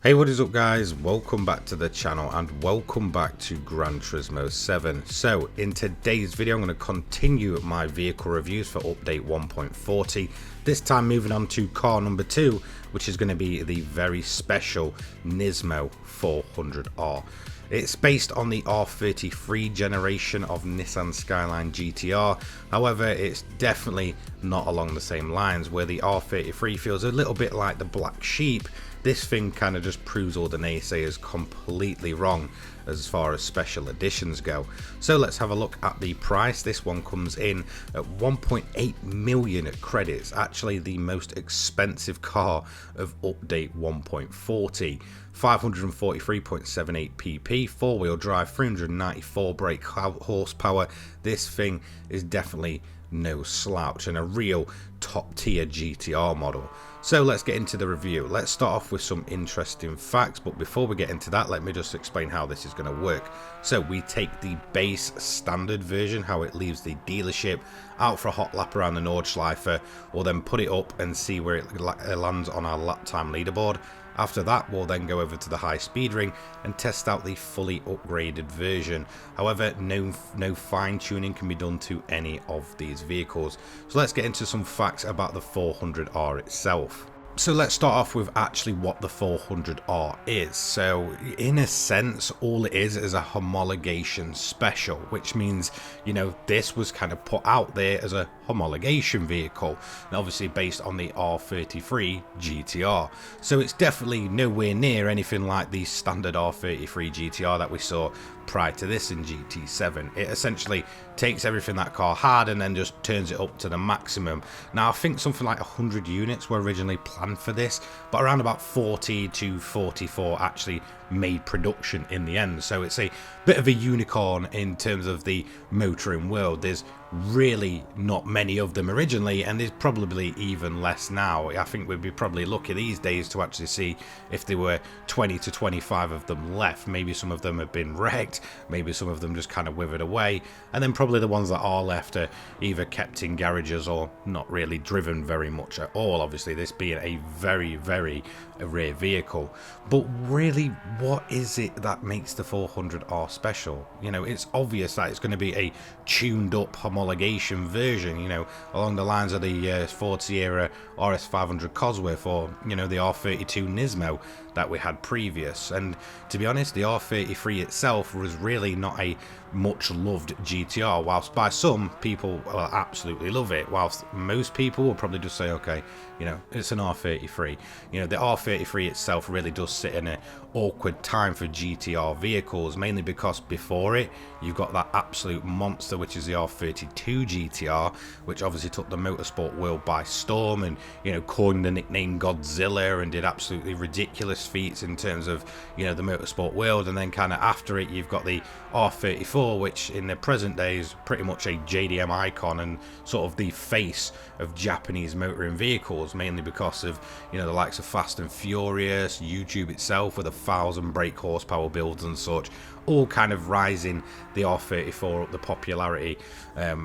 Hey, what is up guys? Welcome back to the channel and welcome back to Gran Turismo 7. So in today's video I'm going to continue my vehicle reviews for update 1.40. This time moving on to car number 2, which is going to be the very special Nismo 400R. It's based on the R33 generation of Nissan Skyline GTR, however it's definitely not along the same lines. Where the R33 feels a little bit like the black sheep, this thing kind of just proves all the naysayers completely wrong as far as special editions go. So let's have a look at the price. This one comes in at 1.8 million credits, actually the most expensive car of update 1.40. 543.78 pp, four-wheel drive, 394 brake horsepower. This thing is definitely no slouch and a real top tier GTR model. So let's get into the review. Let's start off with some interesting facts, but before we get into that, let me just explain how this is going to work. So we take the base standard version, how it leaves the dealership, out for a hot lap around the Nordschleife. We'll then put it up and see where it lands on our lap time leaderboard. After that, we'll then go over to the high speed ring and test out the fully upgraded version. However, no fine tuning can be done to any of these vehicles. So let's get into some facts about the 400R itself. So let's start off with actually what the 400R is. So in a sense, all it is a homologation special, which means, you know, this was kind of put out there as a homologation vehicle, and obviously based on the R33 GTR. So it's definitely nowhere near anything like the standard R33 GTR that we saw prior to this in GT7. It essentially takes everything that car had and then just turns it up to the maximum. Now I think something like 100 units were originally planned for this, but around about 40 to 44 actually made production in the end. So it's a bit of a unicorn in terms of the motoring world. There's really not many of them originally, and there's probably even less now. I think we'd be probably lucky these days to actually see if there were 20 to 25 of them left. Maybe some of them have been wrecked, maybe some of them just kind of withered away, and then probably the ones that are left are either kept in garages or not really driven very much at all, obviously this being a very rare vehicle. But really, what is it that makes the 400R special? You know, it's obvious that it's going to be a tuned up homologation version, you know, along the lines of the Ford Sierra RS500 Cosworth, or, you know, the R32 Nismo that we had previous. And to be honest, the R33 itself was really not a much loved GTR. Whilst by some people will absolutely love it, whilst most people will probably just say, okay, you know, it's an R33. You know, the R33 itself really does sit in an awkward time for GTR vehicles, mainly because before it you've got that absolute monster, which is the R32 GTR, which obviously took the motorsport world by storm and, you know, coined the nickname Godzilla and did absolutely ridiculous feats in terms of, you know, the motorsport world. And then kind of after it you've got the R34, which in the present day is pretty much a JDM icon and sort of the face of Japanese motoring vehicles, mainly because of, you know, the likes of Fast and Furious, YouTube itself with 1,000 brake horsepower builds and such, all kind of rising the R34 up the popularity,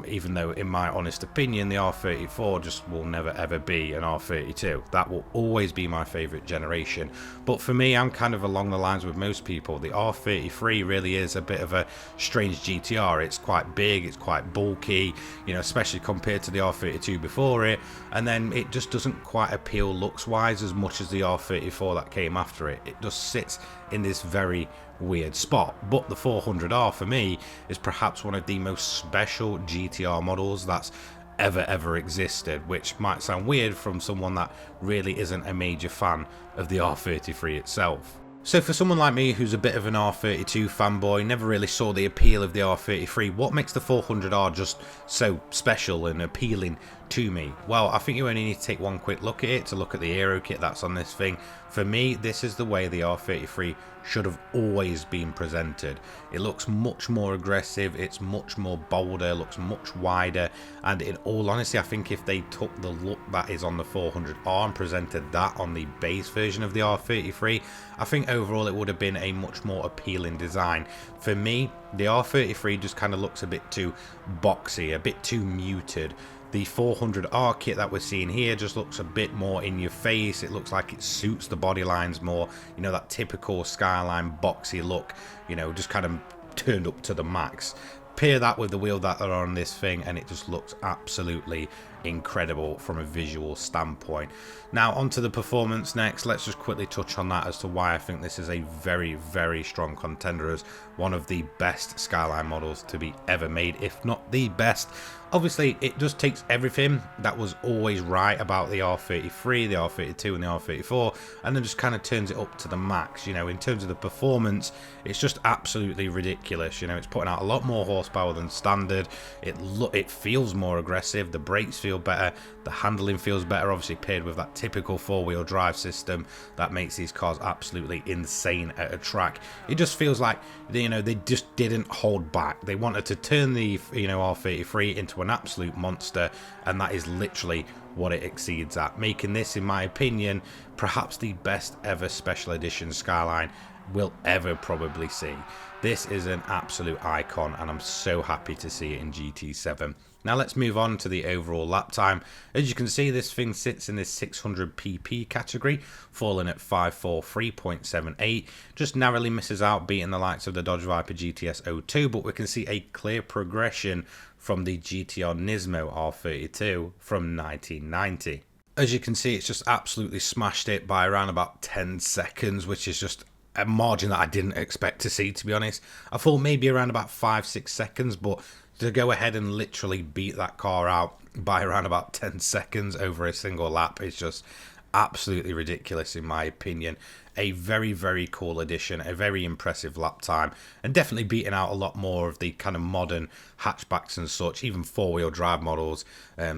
even though in my honest opinion the R34 just will never ever be an R32. That will always be my favorite generation. But for me, I'm kind of along the lines with most people. The R33 really is a bit of a strange GTR. It's quite big, it's quite bulky, you know, especially compared to the R32 before it, and then it just doesn't quite appeal looks wise as much as the R34 that came after it. It just sits in this very weird spot. But the 400R for me is perhaps one of the most special GTR models that's ever existed, which might sound weird from someone that really isn't a major fan of the R33 itself. So for someone like me who's a bit of an R32 fanboy, never really saw the appeal of the R33, what makes the 400R just so special and appealing to me? Well, I think you only need to take one quick look at it to look at the aero kit that's on this thing. For me, this is the way the R33 should have always been presented. It looks much more aggressive, it's much more bolder, looks much wider, and in all honesty, I think if they took the look that is on the 400R and presented that on the base version of the R33, I think overall it would have been a much more appealing design. For me, the R33 just kind of looks a bit too boxy, a bit too muted, The 400R kit that we're seeing here just looks a bit more in your face. It looks like it suits the body lines more, you know, that typical Skyline boxy look, you know, just kind of turned up to the max. Pair that with the wheel that are on this thing and it just looks absolutely incredible from a visual standpoint. Now onto the performance next. Let's just quickly touch on that as to why I think this is a very, very strong contender as one of the best Skyline models to be ever made, if not the best. Obviously, it just takes everything that was always right about the R33, the R32 and the R34, and then just kind of turns it up to the max. You know, in terms of the performance, it's just absolutely ridiculous. You know, it's putting out a lot more horsepower than standard. It feels more aggressive. The brakes feel better. The handling feels better, obviously paired with that typical four-wheel drive system that makes these cars absolutely insane at a track. It just feels like, you know, they just didn't hold back. They wanted to turn the, you know, R33 into an absolute monster, and that is literally what it exceeds at, making this, in my opinion, perhaps the best ever special edition Skyline we'll ever probably see. This is an absolute icon and I'm so happy to see it in GT7. Now let's move on to the overall lap time. As you can see, this thing sits in this 600 pp category, falling at 543.78. Just narrowly misses out beating the likes of the Dodge Viper GTS 02, but we can see a clear progression from the GTR Nismo R32 from 1990. As you can see, it's just absolutely smashed it by around about 10 seconds, which is just a margin that I didn't expect to see, to be honest. I thought maybe around about 5-6 seconds, but to go ahead and literally beat that car out by around about 10 seconds over a single lap is just absolutely ridiculous, in my opinion. A very, very cool addition, a very impressive lap time, and definitely beating out a lot more of the kind of modern hatchbacks and such, even four-wheel drive models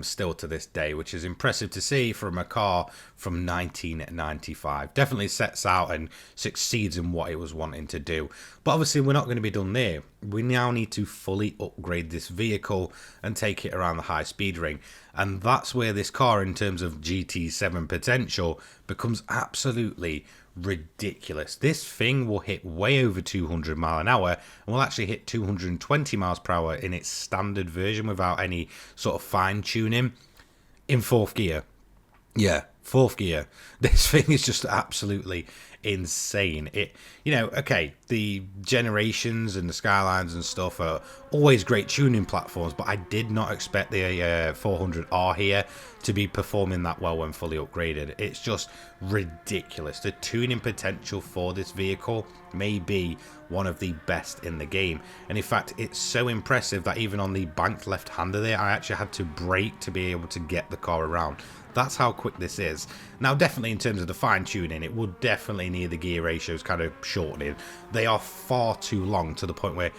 still to this day, which is impressive to see from a car from 1995. Definitely sets out and succeeds in what it was wanting to do. But obviously we're not going to be done there. We now need to fully upgrade this vehicle and take it around the high speed ring. And that's where this car, in terms of GT7 potential, becomes absolutely ridiculous. This thing will hit way over 200 mile an hour and will actually hit 220 miles per hour in its standard version without any sort of fine tuning in fourth gear. Yeah, fourth gear. This thing is just absolutely insane. It, you know, okay, the Generations and the Skylines and stuff are always great tuning platforms, but I did not expect the 400R here to be performing that well when fully upgraded. It's just ridiculous. The tuning potential for this vehicle may be one of the best in the game, and in fact it's so impressive that even on the banked left-hander there, I actually had to brake to be able to get the car around. That's how quick this is. Now, definitely in terms of the fine-tuning, it would definitely need the gear ratios kind of shortening. They are far too long, to the point where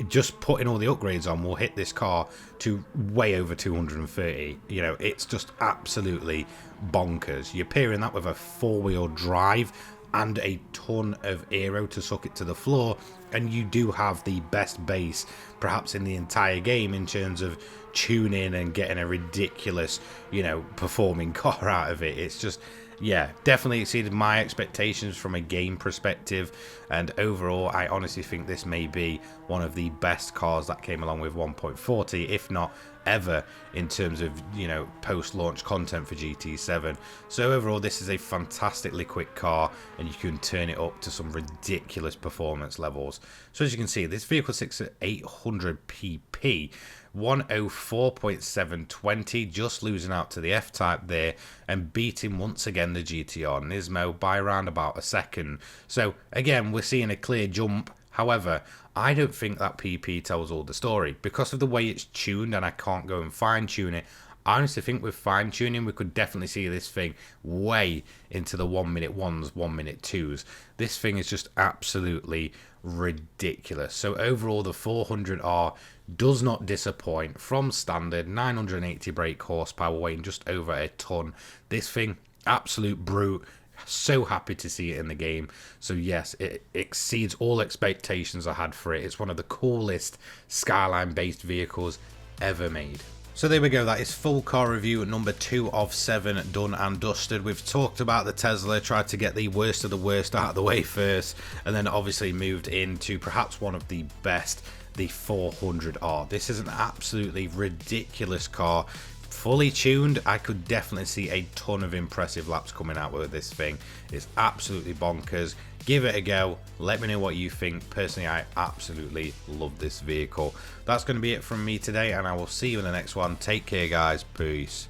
just putting all the upgrades on will hit this car to way over 230. You know, it's just absolutely bonkers. You're pairing that with a four-wheel drive and a ton of aero to suck it to the floor, and you do have the best base perhaps in the entire game in terms of tuning and getting a ridiculous, you know, performing car out of it. It's just, yeah, definitely exceeded my expectations from a game perspective, and overall I honestly think this may be one of the best cars that came along with 1.40, if not ever, in terms of, you know, post-launch content for GT7. So overall, this is a fantastically quick car, and you can turn it up to some ridiculous performance levels. So as you can see, this vehicle sits at 800 pp, 104.720, just losing out to the F-Type there, and beating once again the GTR Nismo by around about a second. So again, we're seeing a clear jump. However, I don't think that PP tells all the story because of the way it's tuned, and I can't go and fine tune it. I honestly think with fine tuning, we could definitely see this thing way into the 1 minute ones, 1 minute twos. This thing is just absolutely ridiculous. So overall, the 400R does not disappoint. From standard, 980 brake horsepower, weighing just over a ton. This thing, absolute brute. So happy to see it in the game. So yes, it exceeds all expectations I had for it. It's one of the coolest Skyline based vehicles ever made. So there we go, that is full car review number 2 of 7 done and dusted. We've talked about the Tesla, tried to get the worst of the worst out of the way first, and then obviously moved into perhaps one of the best, the 400R. This is an absolutely ridiculous car. fully tuned, I could definitely see a ton of impressive laps coming out with this thing. It's absolutely bonkers. Give it a go. Let me know what you think. Personally, I absolutely love this vehicle. That's going to be it from me today, and I will see you in the next one. Take care, guys. Peace.